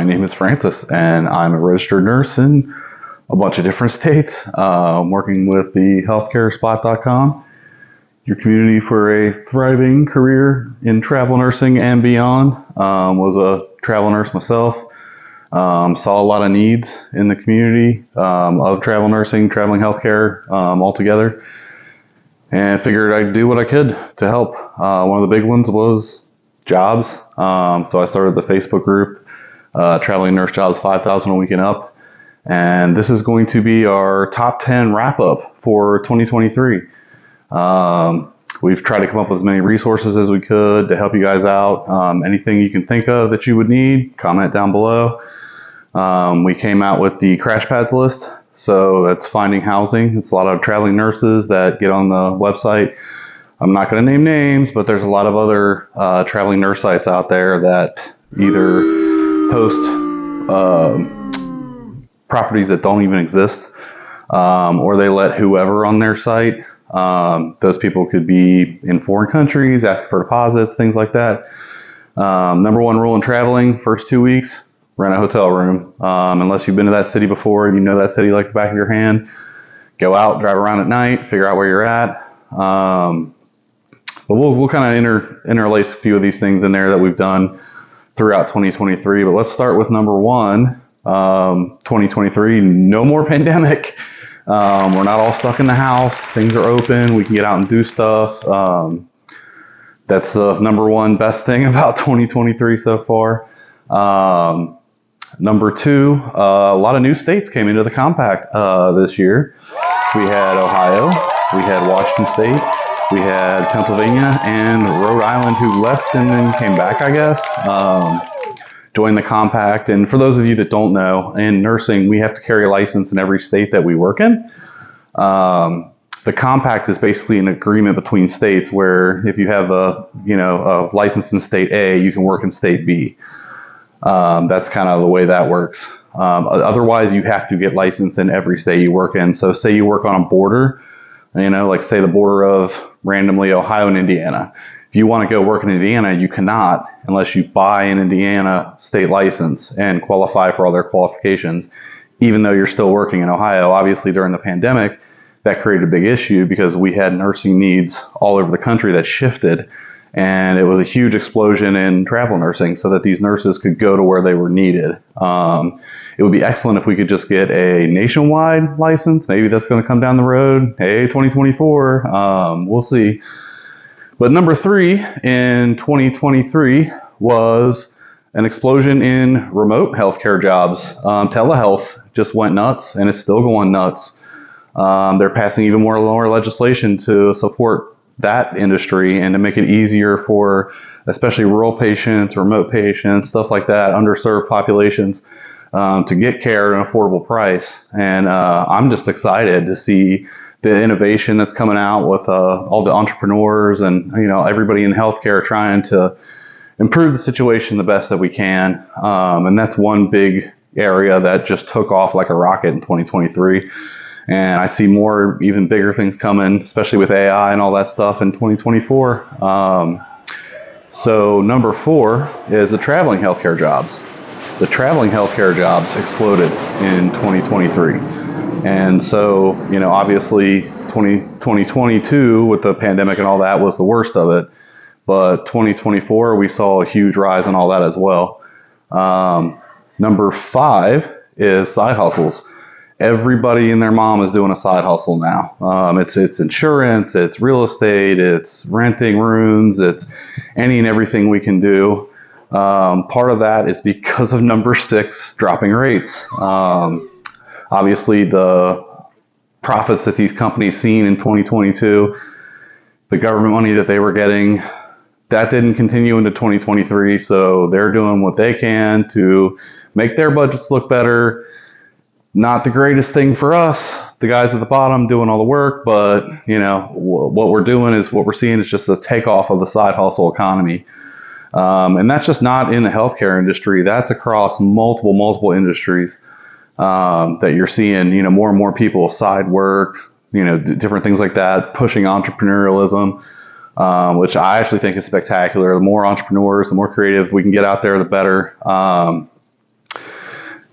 My name is Francis, and I'm a registered nurse in a bunch of different states. I'm working with the healthcarespot.com, your community for a thriving career in travel nursing and beyond. Was a travel nurse myself. Saw a lot of needs in the community of travel nursing, traveling healthcare altogether, and figured I'd do what I could to help. One of the big ones was jobs. So I started the Facebook group, Traveling Nurse Jobs 5,000 a week and up. And this is going to be our top 10 wrap up for 2023. We've tried to come up with as many resources as we could to help you guys out. Anything you can think of that you would need, comment down below. We came out with the crash pads list. So that's finding housing. It's a lot of traveling nurses that get on the website. I'm not going to name names, but there's a lot of other traveling nurse sites out there that either post properties that don't even exist, or they let whoever on their site. Those people could be in foreign countries, ask for deposits, things like that. Number one rule in traveling, first 2 weeks, rent a hotel room. Unless you've been to that city before and you know that city like the back of your hand, go out, drive around at night, figure out where you're at. But we'll kind of interlace a few of these things in there that we've done throughout 2023. But let's start with number one, 2023, no more pandemic. We're not all stuck in the house. Things are open. We can get out and do stuff. That's the number one best thing about 2023 so far. Number two, a lot of new states came into the compact this year. We had Ohio, we had Washington State, we had Pennsylvania, and Rhode Island, who left and then came back, I guess, joined the compact. And for those of you that don't know, in nursing, we have to carry a license in every state that we work in. The compact is basically an agreement between states where if you have a license in state A, you can work in state B. That's kind of the way that works. Otherwise, you have to get licensed in every state you work in. So say you work on a border, like say the border of randomly Ohio and Indiana. If you want to go work in Indiana, you cannot unless you buy an Indiana state license and qualify for all their qualifications, even though you're still working in Ohio. Obviously, during the pandemic, that created a big issue because we had nursing needs all over the country that shifted. And it was a huge explosion in travel nursing so that these nurses could go to where they were needed. It would be excellent if we could just get a nationwide license. Maybe that's going to come down the road. Hey, 2024, we'll see. But number three in 2023 was an explosion in remote healthcare jobs. Telehealth just went nuts, and it's still going nuts. They're passing even more legislation to support that industry and to make it easier for especially rural patients, remote patients, stuff like that, underserved populations, to get care at an affordable price. And I'm just excited to see the innovation that's coming out with all the entrepreneurs and everybody in healthcare trying to improve the situation the best that we can. And that's one big area that just took off like a rocket in 2023. And I see more, even bigger things coming, especially with AI and all that stuff in 2024. So number four is the traveling healthcare jobs. The traveling healthcare jobs exploded in 2023. And so, obviously 2022 with the pandemic and all that was the worst of it. But 2024, we saw a huge rise in all that as well. Number five is side hustles. Everybody and their mom is doing a side hustle now. It's insurance, it's real estate, it's renting rooms, it's any and everything we can do. Part of that is because of number six, dropping rates. Obviously, the profits that these companies seen in 2022, the government money that they were getting, that didn't continue into 2023. So they're doing what they can to make their budgets look better. Not the greatest thing for us, the guys at the bottom doing all the work, but what we're doing is what we're seeing is just a takeoff of the side hustle economy. And that's just not in the healthcare industry. That's across multiple industries that you're seeing, more and more people side work, different things like that, pushing entrepreneurialism, which I actually think is spectacular. The more entrepreneurs, the more creative we can get out there, the better.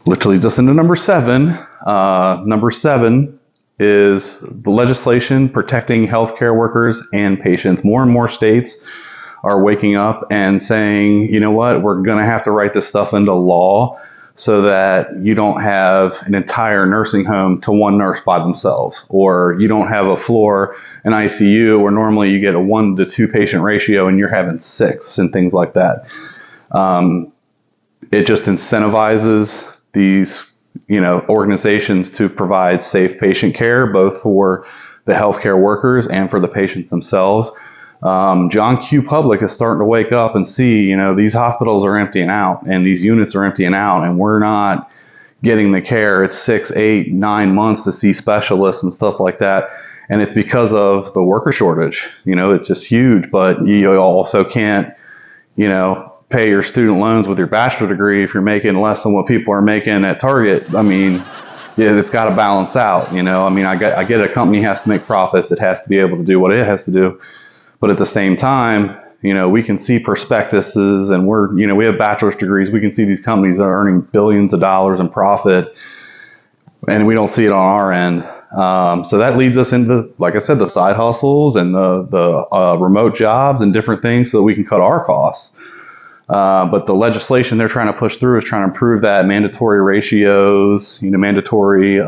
which leads us into number 7. Number 7 is the legislation protecting healthcare workers and patients. More and more states are waking up and saying, you know what, we're going to have to write this stuff into law so that you don't have an entire nursing home to one nurse by themselves, or you don't have a floor in ICU where normally you get a 1 to 2 patient ratio and you're having 6 and things like that. It just incentivizes these, organizations to provide safe patient care, both for the healthcare workers and for the patients themselves. John Q. Public is starting to wake up and see, these hospitals are emptying out and these units are emptying out, and we're not getting the care. It's 6, 8, 9 months to see specialists and stuff like that. And it's because of the worker shortage. It's just huge, but you also can't, pay your student loans with your bachelor degree if you're making less than what people are making at Target. I mean, yeah, it's got to balance out. I get a company has to make profits. It has to be able to do what it has to do. But at the same time, we can see prospectuses, and we have bachelor's degrees. We can see these companies that are earning billions of dollars in profit, and we don't see it on our end. So that leads us into, like I said, the side hustles and the remote jobs and different things so that we can cut our costs. But the legislation they're trying to push through is trying to improve that mandatory ratios, mandatory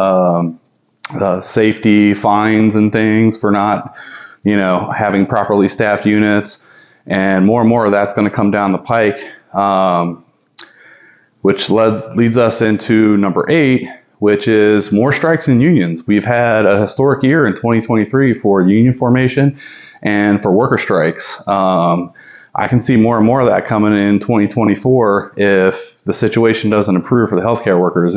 safety fines and things for not, having properly staffed units. And more of that's going to come down the pike, which leads us into number 8, which is more strikes and unions. We've had a historic year in 2023 for union formation and for worker strikes. I can see more and more of that coming in 2024 if the situation doesn't improve for the healthcare workers.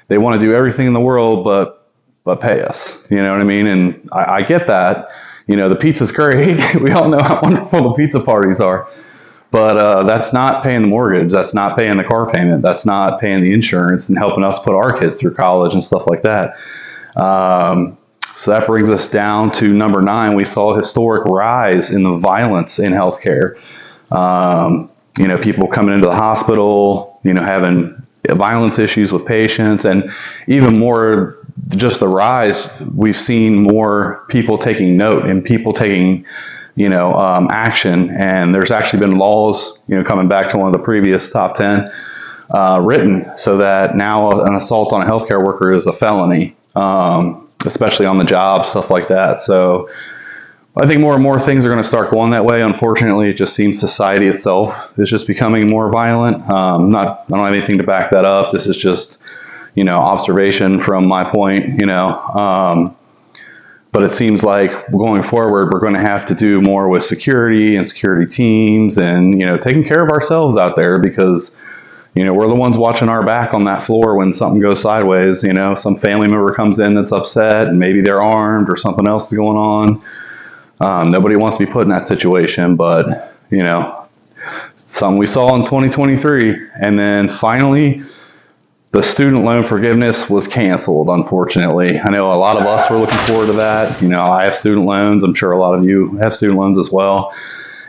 They want to do everything in the world but pay us. You know what I mean? And I get that. The pizza's great. We all know how wonderful the pizza parties are. But that's not paying the mortgage. That's not paying the car payment. That's not paying the insurance and helping us put our kids through college and stuff like that. So that brings us down to number 9. We saw a historic rise in the violence in healthcare. People coming into the hospital, having violence issues with patients, and even more, just the rise. We've seen more people taking note and people taking, action. And there's actually been laws, coming back to one of the previous top 10, written so that now an assault on a healthcare worker is a felony. Especially on the job, stuff like that. So I think more and more things are going to start going that way. Unfortunately, it just seems society itself is just becoming more violent. I don't have anything to back that up. This is just, observation from my point, but it seems like going forward, we're going to have to do more with security and security teams and, taking care of ourselves out there, because we're the ones watching our back on that floor when something goes sideways. Some family member comes in that's upset and maybe they're armed or something else is going on. Nobody wants to be put in that situation, but, something we saw in 2023. And then finally, the student loan forgiveness was canceled, unfortunately. I know a lot of us were looking forward to that. I have student loans. I'm sure a lot of you have student loans as well.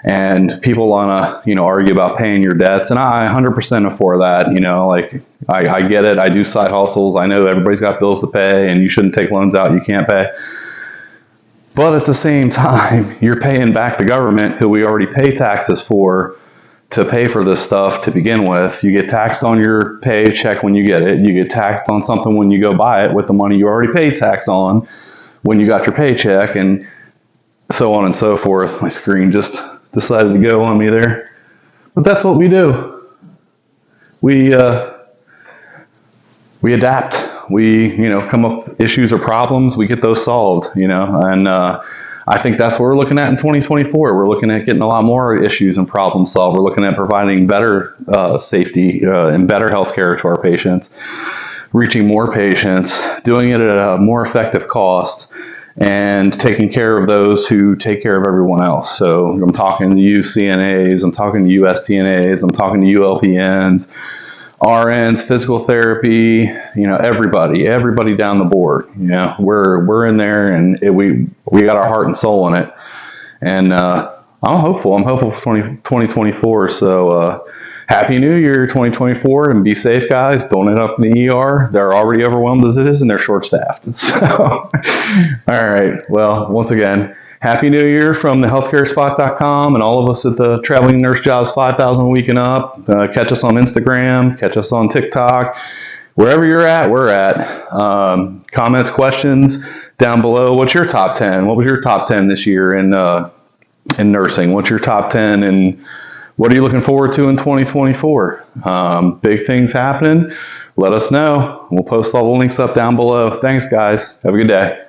And people want to, argue about paying your debts. And I 100% am for that. I get it. I do side hustles. I know everybody's got bills to pay and you shouldn't take loans out you can't pay. But at the same time, you're paying back the government, who we already pay taxes for, to pay for this stuff to begin with. You get taxed on your paycheck when you get it. You get taxed on something when you go buy it with the money you already paid tax on when you got your paycheck, and so on and so forth. My screen just decided to go on me there. But that's what we do. We adapt. We, come up with issues or problems. We get those solved, and I think that's what we're looking at in 2024. We're looking at getting a lot more issues and problems solved. We're looking at providing better safety and better health care to our patients, reaching more patients, doing it at a more effective cost, and taking care of those who take care of everyone else. So I'm talking to you CNAs, I'm talking to you STNAs, I'm talking to you LPNs, RNs, physical therapy, everybody down the board. We're in there, and we got our heart and soul in it. And I'm hopeful for 2024. So Happy New Year 2024, and be safe, guys. Don't end up in the ER. They're already overwhelmed as it is, and they're short-staffed. So, all right. Well, once again, Happy New Year from the healthcarespot.com and all of us at the Traveling Nurse Jobs 5,000 a week and up. Catch us on Instagram, catch us on TikTok. Wherever you're at, we're at. Comments, questions down below. What's your top 10? What was your top 10 this year in nursing? What's your top 10, and what are you looking forward to in 2024? Big things happening. Let us know. We'll post all the links up down below. Thanks, guys. Have a good day.